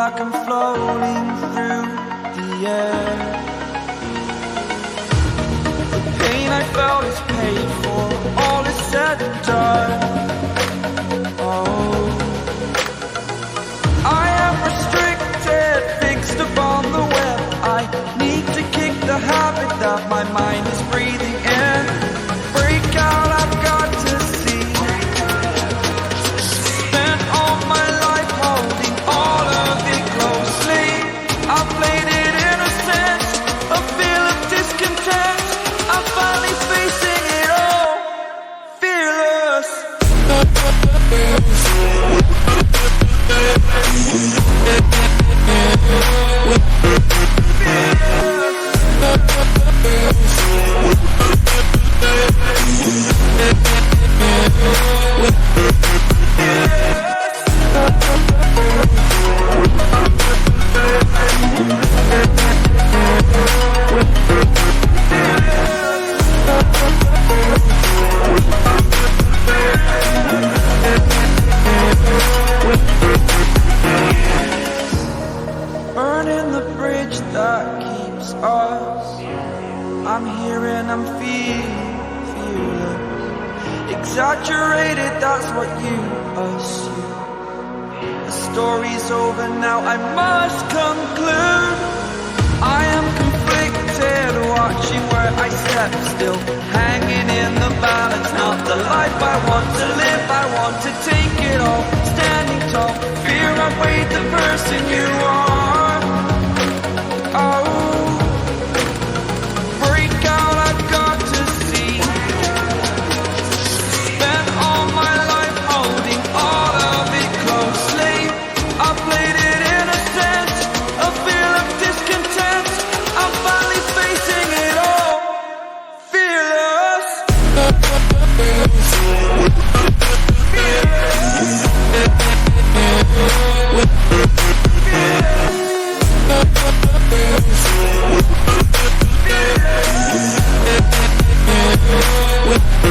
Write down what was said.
like I'm floating through the air. The pain I felt is paid for, all is said and done. Oh, I am restricted, fixed upon the web. I need to kick the habit that my mind is breathing in. Break out, I've got to see. Spent all my life holding all of it closely. I played it innocent, a feel of discontent. I'm finally facing it all, fearless. Burning the bridge that keeps us. I'm here and I'm fearless. Exaggerated, that's what you assume. The story's over now, I must conclude. I am conflicted, watching where I step still, hanging in the balance. Not the life I want to live, I want to take it all. Standing tall, fear I've weighed the person you are. Oh, break out, I've got to see. Spent all my life holding all of it closely. I played it innocent, a feel of discontent. I'm finally facing it all, fearless. With